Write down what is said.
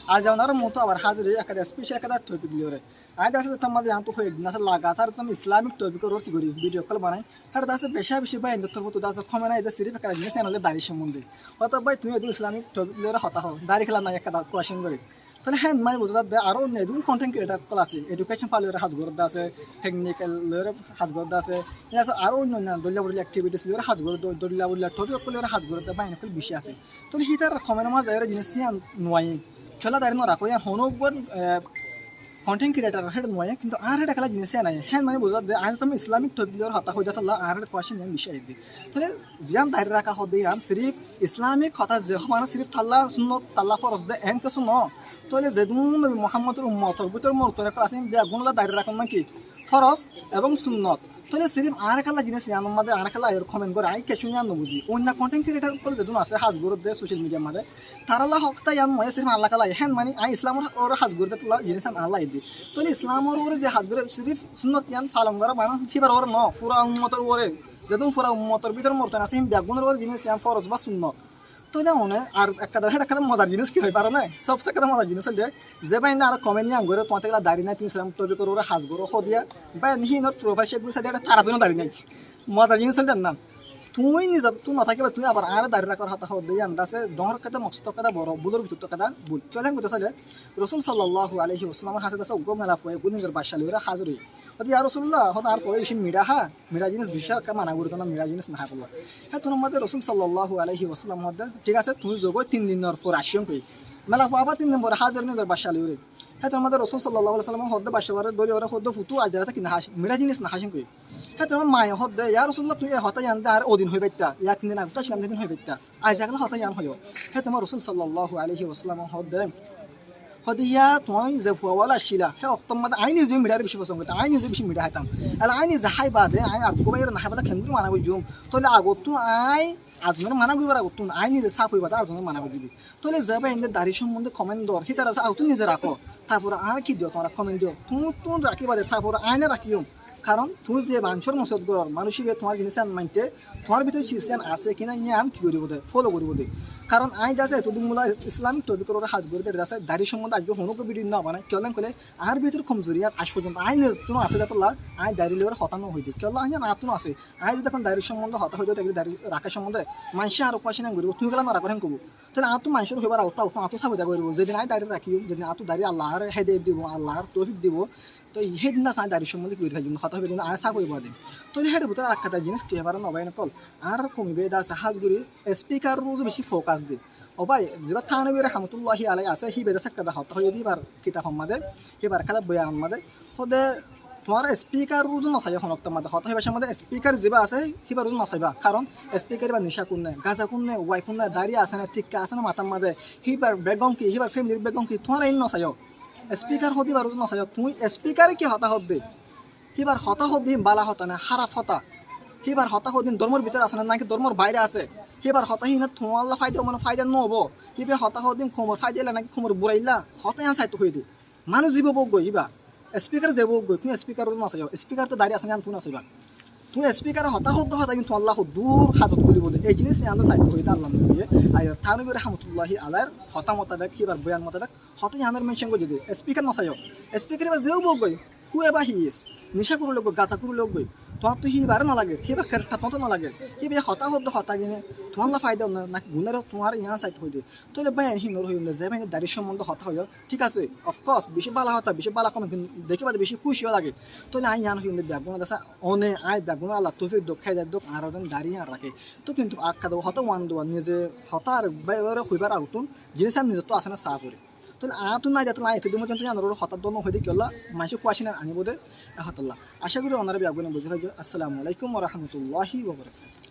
आज जाणार मोतो आवर हाजर एखाद्या स्पेशल एखादा टॉपिक लिओ रे आय दास तमादे हम तो होय नसा लगातार तुम इस्लामिक टॉपिक रो की गरी वीडियो कॉल बनाई हर दास बेशा बेशि बाय तो तो दास खमेना इदा सिर्फ एखादा जिनिस एनाले दारी संबंधी होता बाय তুমি এদু ইসলামিক টপিক লিওরে হতা হও দারি খেলা না এখাদা কোয়েশ্চন করে তাহলে হ্যাঁ মানে বুঝা দে আরো নেদুন কন্টেন্ট ক্রিয়েটর কল আছে এডুকেশন ফালের হাজগর দা আছে টেকনিক্যাল লের হাজগর দা আছে আছে আরো অন্যান্য দলিয়া বলিয়া অ্যাক্টিভিটিস লের হাজগর দলিয়া বলিয়া টপিক কলের হাজগর দা বাইন কল বিষয় আছে তো হিতার কমেন্ট মা যায়রে জিনিস নয় খেলা দাঁড়ি না রাখো হনকবার কন্টেন্ট ক্রিয়েটর হেড নয় কিন্তু আর হেড খেলা জিনিস নাই হ্যাঁ মানে বুঝা দে আজ তুমি ইসলামিক টপিকের হতা হয়ে যাতা আর হেড কোয়েশ্চন আমি বিষয় দিই তাহলে জিয়ান দাঁড়ি রাখা হবে ইয়ান সিরিফ ইসলামিক কথা যে মানে সিরিফ তাল্লা সুন্নত তাল্লা ফরজ দে এন কিছু ন তাহলে যেদুন নবী মুহাম্মদের উম্মতর ভিতর মরতনে আছে বেগুনলা দাঁড়ি রাখুন নাকি ফরজ এবং সুন্নত তাহলে সিরিফ আর খেলা জিনিস ইয়ান মধ্যে আর খেলা এর কমেন্ট করে আই কিছু ইয়ান বুঝি অন্য কন্টেন্ট ক্রিয়েটর করে যেদুন আছে হাজগুর দে সোশ্যাল মিডিয়ার মধ্যে তারালা হকতা ইয়ান ময় সিরিফ আল্লাহ কালা হ্যাঁ মানে আই ইসলামর ওর হাজগুর দে তোলা জিনিস আল্লাহ দি তাহলে ইসলামর ওরে যে হাজগুর সিরিফ সুন্নত ইয়ান ফালন করা মানে কিবার ওর ন পুরা উম্মতর ওরে যেদুন পুরা উম্মতর ভিতর মরতনে আছে বেগুনের ওর জিনিস ইয়ান ফরজ বা সুন্নত তো না মনে আর একটা মজার জিনিস কি হয় পারে না সবচেয়ে একটা মজার জিনিস হলে যে ভাই না আর কমেন্ট নিয়ে আঙ্গুরে তোমার থেকে দাঁড়িয়ে নাই তুমি ইসলাম টবি করে ওরা হাজগর দিয়া বা নিহিনত প্রোফাইল শেখ গুলো সাথে তারা দিনও দাঁড়িয়ে নাই মজার জিনিস হলে না তুমি নিজে তুমি না থাকিবা তুমি আবার আর দাঁড়িয়ে রাখার হাতে হতে দিয়ে আন্দাজে ডহর কাদা মস্ত কাদা বড় বুলোর ভিতর কাদা বুল কেন বুঝতে চাই রসুল সাল্লাল্লাহু আলাইহি ওয়াসাল্লামের হাতে দাসা উগ্র মেলা পয়ে গুণ নিজের বাসালি ওরা হাজির হই ওদি আর রাসূলুল্লাহ হন আর পয়ে ইসিন মিডা হা মিডা জিনিস বিষয় কা মানা গুরু না মিডা জিনিস না বললা হ্যাঁ তোমার মধ্যে রসুল সাল্লাল্লাহু আলাইহি ওয়াসাল্লাম মধ্যে ঠিক আছে তুমি যোগো 3 দিনের পর আসিও কই মেলা পাবা 3 দিন পর হাজির নিজের বাসালি ওরে হ্যাঁ তোমার মধ্যে রসুল সাল্লাল্লাহু আলাইহি ওয়াসাল্লাম হদ্দে বাসাবারে দলি ওরা হদ্দে ফুতু আজারাতে কিনা হাস মিডা জিনিস না হাসিন কই হ্যাঁ তোমার মায় হদ্দে ইয়া রাসূলুল্লাহ তুই হতা জানতে আর ওদিন হই বাইতা ইয়া 3 দিন আগে তো দিন হই বাইতা আজ জাগলা হতা জান হইও হ্যাঁ তোমার রসুল সাল্লাল্লাহু আলাইহি ওয়াসাল্লাম হদ্দে হদিয়া তুই যে ফুয়াওয়ালা শিলা হে অক্তম মধ্যে আইনি যে মিডার বেশি পছন্দ করতে আইনি যে বেশি মিডা হাইতাম আলা আইনি যাহাই বাদে আই আর কোবাইর না হাইবালা খেন্দ্র মানাবো জুম তাহলে আগত তুই আই আজনের মানাবো বার আগত তুই আইনি যে সাফ হইবা আজনের মানাবো দিবি তাহলে যাবে এন্ডে দাড়ি সম্বন্ধে কমেন্ট দর হিতার আছে আউ তুই নিজে রাখো তারপর আর কি দিও তোমরা কমেন্ট দিও তুই রাখিবা দে তারপর আইনে রাখিও কারণ তুমি যে মানুষের মসদ গর মানুষের তোমার জিনিস মানতে তোমার ভিতরে সিস্টেম আছে কিনা ইয়ান কি করিব দে ফলো করিব দে কারণ আই দাসে তুমি মোলা ইসলামিক টপিকের ওরা হাজ করে দাসে দাড়ি সম্বন্ধে আজ হনুক ভিডিও না বানাই কেলেন কলে আর ভিতর কমজোরি আর আজ পর্যন্ত আই তুমি আছে যাতলা আই দাড়ি লেওয়ার হতানো হই দি কেলা আই না তুমি আছে আই যদি এখন দাড়ি সম্বন্ধে হতা হই দেখি দাড়ি রাখা সম্বন্ধে মানুষ আর কোয়েশ্চন করিব তুমি গেলা না রাখেন কব তাহলে আ তো মানুষের হইবার আওতা আতো সাবো যা করিব যেদিন আই দাড়ি রাখিও যেদিন আতো দাড়ি আল্লাহর হেদায়েত দিব আল্লাহর তৌফিক দিব তো সেদিন না চাই দাড়ি সম্বন্ধে কই থাকি হতা হবে দিন আর সা কইব দিন তো হেড ভিতর একটা জিনিস কি এবার নবাই নকল আর কমিবে দাস হাজ করি স্পিকার রোজ বেশি ফোকাস দি ও ভাই যেবার থানবীর রহমতুল্লাহি আলাই আছে হি বেদা সাক্কাদা হতা হয়ে দিবার কিতাব আমাদে এবার খালা বয়ান আমাদে হদে তোমার স্পিকার রোজ নসাই হনক তোমাদে হতা হইবার সময় স্পিকার যেবা আছে হিবার রোজ নসাইবা কারণ স্পিকার বা নিশা কোন নাই গাজা কোন নাই ওয়াই কোন নাই দাড়ি আছে না ঠিক আছে না মাতার মাদে হিবার ব্যাকগ্রাউন্ড কি হিবার ফ্যামিলির ব্যাকগ্রাউন্ড কি তোমার এই নসাইও স্পিকার হতে পারো নসাইও তুমি স্পিকারে কি হতা হত দে হিবার হতা হত দিন বালা হতা না হারাফ হতা হিবার হতা হত দিন ধর্মের ভিতরে আছে না নাকি ধর্মের বাইরে আছে হিবার হতা হিনা তোমার ফায়দা মানে ফায়দা নহব হিবে হতা হত দিন খমর ফায়দা না নাকি খমর বুড়াইলা হতা ইয়ান সাইতো হই দি মানুষ জীব বগ গই হিবা স্পিকার যে বগ গই তুমি স্পিকার নসাইও স্পিকার তো দাঁড়িয়ে আছে না তুমি নসাইবা তুমি স্পিকার হতা হতা কিন্তু আল্লাহ দূর হাজত করিব দে এই জিনিস আমরা সাইতো হই আল্লাহ দিয়ে আর থানবীর রহমতুল্লাহি আলাইহির হতা মোতাবেক হিবার বয়ান মোতাবেক হতা ইয়ানের মেনশন করে দিবে স্পিকার নসাইও স্পিকার বা যেও বগ গই whoever he is নিশা করে লোক গাছা করে লোক গই তোমার তো হিবার না লাগে হিবার খেরটা মতো না লাগে হিবে হতা হতা গিনে তোমার লা ফায়দা না নাকি গুণের তোমার ইয়ান সাইট হই দে তো ভাই হিনর হই না যে ভাই দাড়ি সম্বন্ধ হতা হইও ঠিক আছে অফকোর্স বেশি বালা হতা বেশি বালা কম দেখে বাদে বেশি খুশি লাগে তো আই ইয়ান হই না ব্যাগুন দাসা অনে আই ব্যাগুন আল্লাহ তৌফিক দখাই দে দক আর জন দাড়ি আর রাখে তো কিন্তু আক্কা দাও হতা ওয়ান দোয়া নিজে হতা আর বাইরে হইবার আউতুন জিনিস আর নিজে তো আসে না সাফ করে তো আতো না যাতে না এতে দিমো কিন্তু জানার হঠাৎ দন হয়ে গেল মাসে কোয়াশিন আনিব দে হতাল্লাহ আশা করি ওনারা ব্যাগুনে বুঝে ভাই আসসালামু আলাইকুম ওয়া রাহমাতুল্লাহি ওয়া বারাকাতুহু।